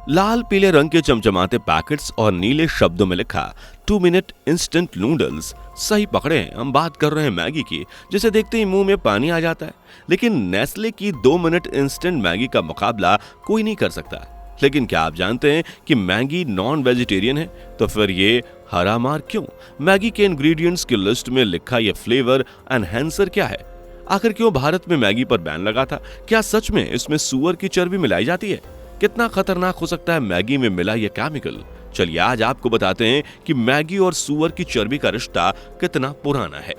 लाल पीले रंग के चमचमाते पैकेट्स और नीले शब्दों में लिखा 2 मिनट इंस्टेंट नूडल्स। सही पकड़े, हम बात कर रहे हैं मैगी की, जिसे देखते ही मुंह में पानी आ जाता है। लेकिन नेस्ले की 2 मिनट इंस्टेंट मैगी का मुकाबला कोई नहीं कर सकता। लेकिन क्या आप जानते हैं कि मैगी नॉन वेजिटेरियन है? तो फिर ये हरा मार क्यों? मैगी के इंग्रेडिएंट्स की लिस्ट में लिखा ये फ्लेवर एनहेंसर क्या है? आखिर क्यों भारत में मैगी पर बैन लगा था? क्या सच में इसमें सूअर की चर्बी मिलाई जाती है? कितना खतरनाक हो सकता है मैगी में मिला यह केमिकल? चलिए आज आपको बताते हैं कि मैगी और सूअर की चर्बी का रिश्ता कितना पुराना है।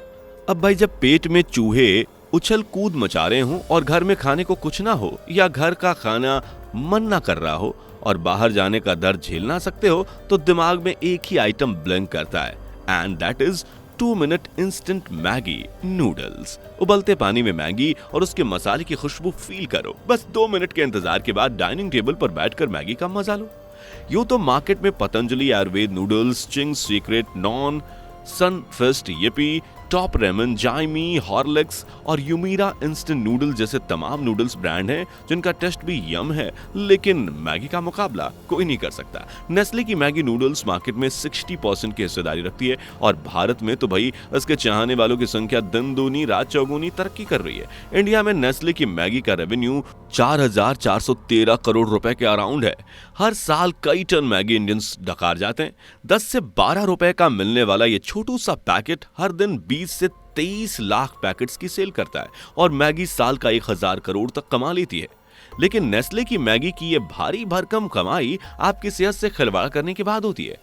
अब भाई, जब पेट में चूहे उछल कूद मचा रहे हों और घर में खाने को कुछ ना हो, या घर का खाना मन ना कर रहा हो और बाहर जाने का दर्द झेल ना सकते हो, तो दिमाग में एक ही आइटम ब्लिंक करता है, and that is 2 minute instant Maggi noodles. उबलते पानी में मैगी और उसके मसाले की खुशबू फील करो। बस 2 मिनट के इंतजार के बाद डाइनिंग टेबल पर बैठकर मैगी का मजा लो। यूं तो मार्केट में Patanjali Ayurved noodles, Ching's Secret, नॉन, सनफिस्ट, यिप्पी, टॉप रेमन, जाइमी, हॉर्लिक्स और यूमीरा इंस्टेंट नूडल जैसे तमाम नूडल्स ब्रांड हैं जिनका टेस्ट भी यम है, लेकिन मैगी का मुकाबला कोई नहीं कर सकता। नेस्ले की मैगी नूडल्स मार्केट में 60% की हिस्सेदारी रखती है और भारत में तो भाई इसके चाहने वालों की संख्या दिन दूनी रात चौगुनी तरक्की कर रही है। इंडिया में नेस्ले की मैगी का रेवेन्यू 4,413 करोड़ रुपए के अराउंड है। हर साल कई टन मैगी इंडियंस डकार जाते हैं। 10 से 12 रुपए का मिलने वाला ये छोटू सा पैकेट हर दिन 20 से 23 लाख पैकेट्स की सेल करता है और मैगी साल का 1,000 करोड़ तक कमा लेती है। लेकिन नेस्ले की मैगी की ये भारी भरकम कमाई आपकी सेहत से खिलवाड़ करने के बाद होती है।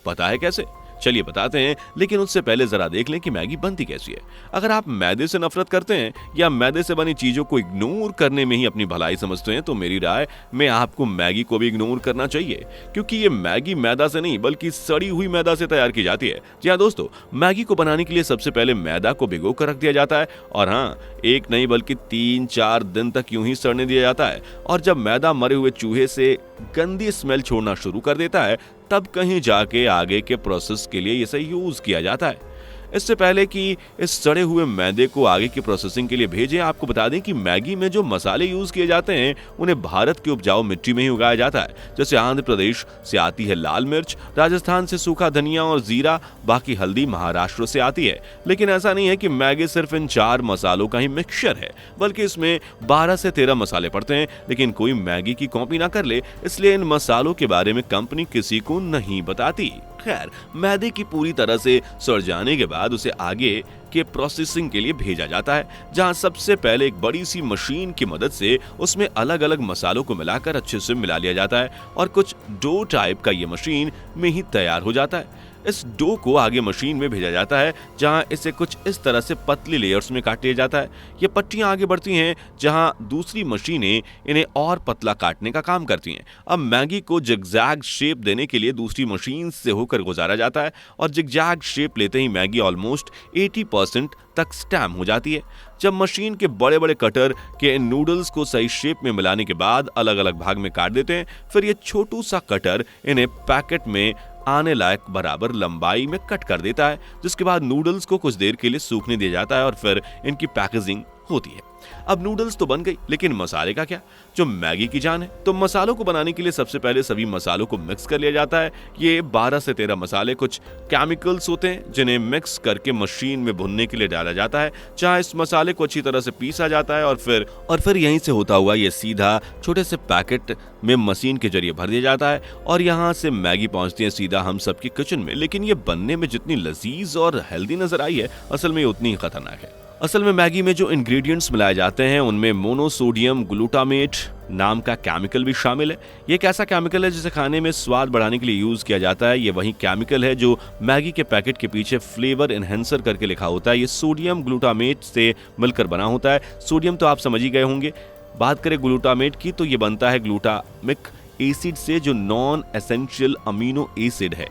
पता है कैसे? चलिए बताते हैं, लेकिन उससे पहले जरा देख लें कि मैगी बनती कैसी है। अगर आप मैदे से नफरत करते हैं या मैदे से बनी चीजों को इग्नोर करने में ही अपनी भलाई समझते हैं, तो मेरी राय में आपको मैगी को भी इग्नोर करना चाहिए, क्योंकि ये मैगी मैदा से नहीं बल्कि सड़ी हुई मैदा से तैयार की जाती है। जी हाँ दोस्तों, मैगी को बनाने के लिए सबसे पहले मैदा को भिगो कर रख दिया जाता है, और हाँ, एक नहीं बल्कि 3-4 दिन तक यूं ही सड़ने दिया जाता है। और जब मैदा मरे हुए चूहे से गंदी स्मेल छोड़ना शुरू कर देता है, तब कहीं जाके आगे के प्रोसेस के लिए इसे यूज किया जाता है। इससे पहले कि इस सड़े हुए मैदे को आगे की प्रोसेसिंग के लिए भेजें, आपको बता दें कि मैगी में जो मसाले यूज किए जाते हैं उन्हें भारत की उपजाऊ मिट्टी में ही उगाया जाता है। जैसे आंध्र प्रदेश से आती है लाल मिर्च, राजस्थान से सूखा धनिया और जीरा, बाकी हल्दी महाराष्ट्र से आती है। लेकिन ऐसा नहीं है कि मैगी सिर्फ इन 4 मसालों का ही मिक्सचर है, बल्कि इसमें 12 से 13 मसाले पड़ते हैं। लेकिन कोई मैगी की कॉपी ना कर ले, इसलिए इन मसालों के बारे में कंपनी किसी को नहीं बताती। खैर, मैदे की पूरी तरह से सड़ जाने के बाद उसे आगे के प्रोसेसिंग के लिए भेजा जाता है, जहां सबसे पहले एक बड़ी सी मशीन की मदद से उसमें अलग अलग मसालों को मिलाकर अच्छे से मिला लिया जाता है और कुछ डो टाइप का ये मशीन में ही तैयार हो जाता है। इस डो को आगे मशीन में भेजा जाता है, जहां इसे कुछ इस तरह से पतली लेयर्स में काट लिया जाता है। ये पट्टियां आगे बढ़ती हैं, जहां दूसरी मशीनें इन्हें और पतला काटने का काम करती हैं। अब मैगी को जिगजैग शेप देने के लिए दूसरी मशीन से होकर गुजारा जाता है और जिगजैग शेप लेते ही मैगी ऑलमोस्ट 80% तक स्टैम हो जाती है। जब मशीन के बड़े बड़े कटर के इन नूडल्स को सही शेप में मिलाने के बाद अलग अलग भाग में काट देते हैं, फिर ये छोटू सा कटर इन्हें पैकेट में आने लायक बराबर लंबाई में कट कर देता है, जिसके बाद नूडल्स को कुछ देर के लिए सूखने दिया जाता है और फिर इनकी पैकेजिंग होती है। अब नूडल्स तो बन गई, लेकिन मसाले का क्या, जो मैगी की जान है? तो मसालों को बनाने के लिए सबसे पहले सभी मसालों को मिक्स कर लिया जाता है। ये 12 से 13 मसाले कुछ केमिकल्स होते हैं जिन्हें मिक्स करके मशीन में भुनने के लिए डाला जाता है, जहां इस मसाले को अच्छी तरह से पीसा जाता है और फिर यहीं से होता हुआ ये सीधा छोटे से पैकेट में मशीन के जरिए भर दिया जाता है और यहाँ से मैगी पहुंचती है सीधा हम सबके किचन में। लेकिन ये बनने में जितनी लजीज और हेल्दी नजर आई है, असल में उतनी ही खतरनाक है। असल में मैगी में जो इंग्रेडिएंट्स मिलाए जाते हैं उनमें मोनोसोडियम ग्लूटामेट नाम का केमिकल भी शामिल है। ये एक ऐसा केमिकल है जिसे खाने में स्वाद बढ़ाने के लिए यूज किया जाता है। ये वही केमिकल है जो मैगी के पैकेट के पीछे फ्लेवर एनहेंसर करके लिखा होता है। ये सोडियम ग्लूटामेट से मिलकर बना होता है। सोडियम तो आप समझ ही गए होंगे। बात करें ग्लूटामेट की, तो ये बनता है ग्लूटामिक एसिड से, जो नॉन एसेंशियल अमीनो एसिड है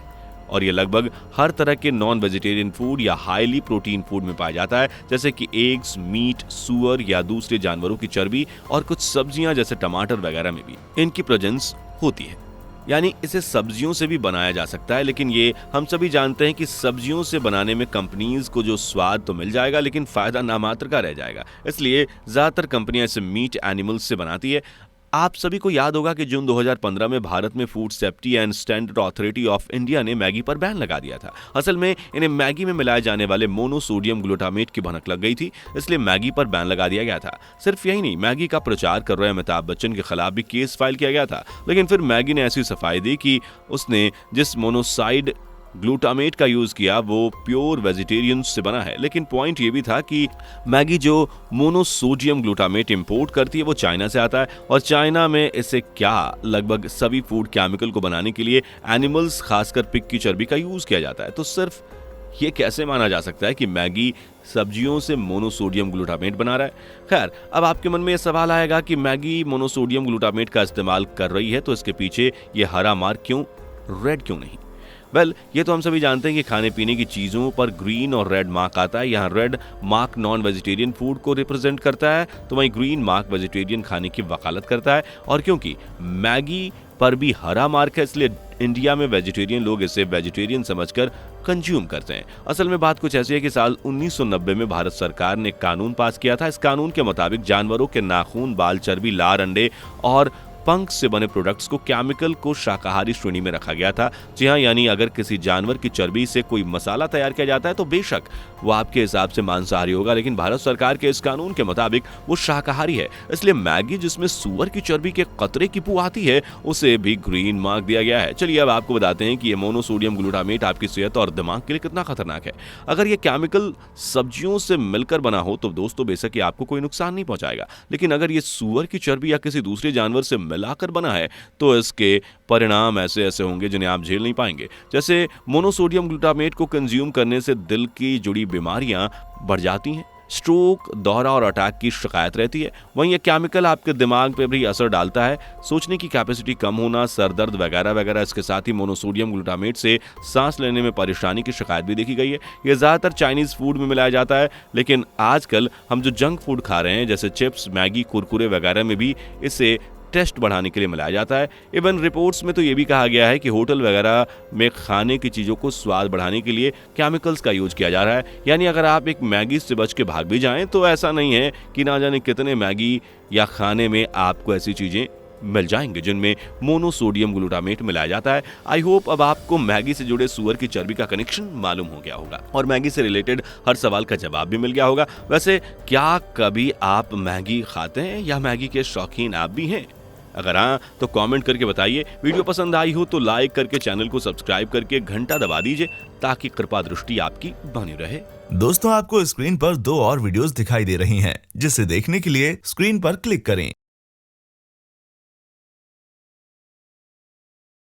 और ये लगभग हर तरह के नॉन वेजिटेरियन फूड या हाईली प्रोटीन फूड में पाया जाता है, जैसे कि एग्स, मीट, सुअर या दूसरे जानवरों की चर्बी और कुछ सब्जियां जैसे टमाटर वगैरह में भी इनकी प्रेजेंस होती है। यानी इसे सब्जियों से भी बनाया जा सकता है, लेकिन ये हम सभी जानते हैं कि सब्जियों से बनाने में कंपनीज को जो स्वाद तो मिल जाएगा, लेकिन फायदा नामात्र का रह जाएगा। इसलिए ज्यादातर कंपनियां इसे मीट एनिमल्स से बनाती है। आप सभी को याद होगा कि जून 2015 में भारत में food safety and standard authority of India ने मैगी पर बैन लगा दिया था। असल में इन्हें मैगी में मिलाए जाने वाले मोनोसोडियम ग्लूटामेट की भनक लग गई थी, इसलिए मैगी पर बैन लगा दिया गया था। सिर्फ यही नहीं, मैगी का प्रचार कर रहे अमिताभ बच्चन के खिलाफ भी केस फाइल किया गया था, लेकिन फिर मैगी ने ऐसी सफाई दी कि उसने जिस मोनोसाइड ग्लूटामेट का यूज किया वो प्योर वेजिटेरियन से बना है। लेकिन पॉइंट ये भी था कि मैगी जो मोनोसोडियम ग्लूटामेट इंपोर्ट करती है वो चाइना से आता है, और चाइना में इसे क्या लगभग सभी फूड केमिकल को बनाने के लिए एनिमल्स, खासकर पिग की चर्बी का यूज किया जाता है। तो सिर्फ ये कैसे माना जा सकता है कि मैगी सब्जियों से मोनोसोडियम ग्लूटामेट बना रहा है? खैर, अब आपके मन में यह सवाल आएगा कि मैगी मोनोसोडियम ग्लूटामेट का इस्तेमाल कर रही है तो इसके पीछे ये हरा मार्क क्यों, रेड क्यों नहीं? ये तो हम सभी जानते हैं कि खाने पीने की चीज़ों पर ग्रीन और रेड मार्क आता है। यहाँ red mark non vegetarian food को रिप्रेजेंट करता है, तो वहीं ग्रीन मार्क वेजिटेरियन खाने की वकालत करता है। और क्योंकि मैगी पर भी हरा मार्क है, इसलिए इंडिया में वेजिटेरियन लोग इसे वेजिटेरियन समझकर कंज्यूम करते हैं। असल में बात कुछ ऐसी है कि साल 1990 में भारत सरकार ने कानून पास किया था। इस कानून के मुताबिक जानवरों के नाखून, बाल, चर्बी, लार, अंडे और पंख से बने प्रोडक्ट्स को केमिकल को शाकाहारी श्रेणी में रखा गया था। जी हाँ, यानी अगर किसी जानवर की चर्बी से कोई मसाला तैयार किया जाता है तो बेशक वो आपके हिसाब से मांसाहारी होगा, लेकिन भारत सरकार के इस कानून के मुताबिक वो शाकाहारी है। इसलिए मैगी जिसमें सुअर की चर्बी के कतरे की बू आती है उसे भी ग्रीन मार्क दिया गया है। चलिए अब आपको बताते हैं कि ये मोनोसोडियम ग्लूटामेट आपकी सेहत और दिमाग के लिए कितना खतरनाक है। अगर ये केमिकल सब्जियों से मिलकर बना हो तो दोस्तों बेशक ये आपको कोई नुकसान नहीं पहुंचाएगा, लेकिन अगर ये सुअर की चर्बी या किसी दूसरे जानवर से मिलाकर बना है तो इसके परिणाम ऐसे ऐसे होंगे जिन्हें आप झेल नहीं पाएंगे। जैसे मोनोसोडियम ग्लूटामेट को कंज्यूम करने से दिल की जुड़ी बीमारियां बढ़ जाती हैं, स्ट्रोक, दौरा और अटैक की शिकायत रहती है। वहीं यह केमिकल आपके दिमाग पर भी असर डालता है, सोचने की कैपेसिटी कम होना, सर दर्द वगैरह वगैरह। इसके साथ ही मोनोसोडियम ग्लूटामेट से सांस लेने में परेशानी की शिकायत भी देखी गई है। यह ज़्यादातर चाइनीज़ फूड में मिलाया जाता है, लेकिन आजकल हम जो जंक फूड खा रहे हैं जैसे चिप्स, मैगी, कुरकुरे वगैरह में भी इसे टेस्ट बढ़ाने के लिए मिलाया जाता है। इवन रिपोर्ट्स में तो ये भी कहा गया है कि होटल वगैरह में खाने की चीज़ों को स्वाद बढ़ाने के लिए केमिकल्स का यूज किया जा रहा है। यानी अगर आप एक मैगी से बच के भाग भी जाएं तो ऐसा नहीं है कि ना जाने कितने मैगी या खाने में आपको ऐसी चीज़ें मिल जाएंगे जिनमें मोनोसोडियम ग्लूटामेट मिलाया जाता है। आई होप अब आपको मैगी से जुड़े सुअर की चर्बी का कनेक्शन मालूम हो गया होगा और मैगी से रिलेटेड हर सवाल का जवाब भी मिल गया होगा। वैसे क्या कभी आप मैगी खाते हैं या मैगी के शौकीन आप भी हैं? अगर हाँ तो कमेंट करके बताइए। वीडियो पसंद आई हो तो लाइक करके चैनल को सब्सक्राइब करके घंटा दबा दीजिए ताकि कृपा दृष्टि आपकी बनी रहे। दोस्तों, आपको स्क्रीन पर 2 और वीडियोस दिखाई दे रही हैं, जिसे देखने के लिए स्क्रीन पर क्लिक करें।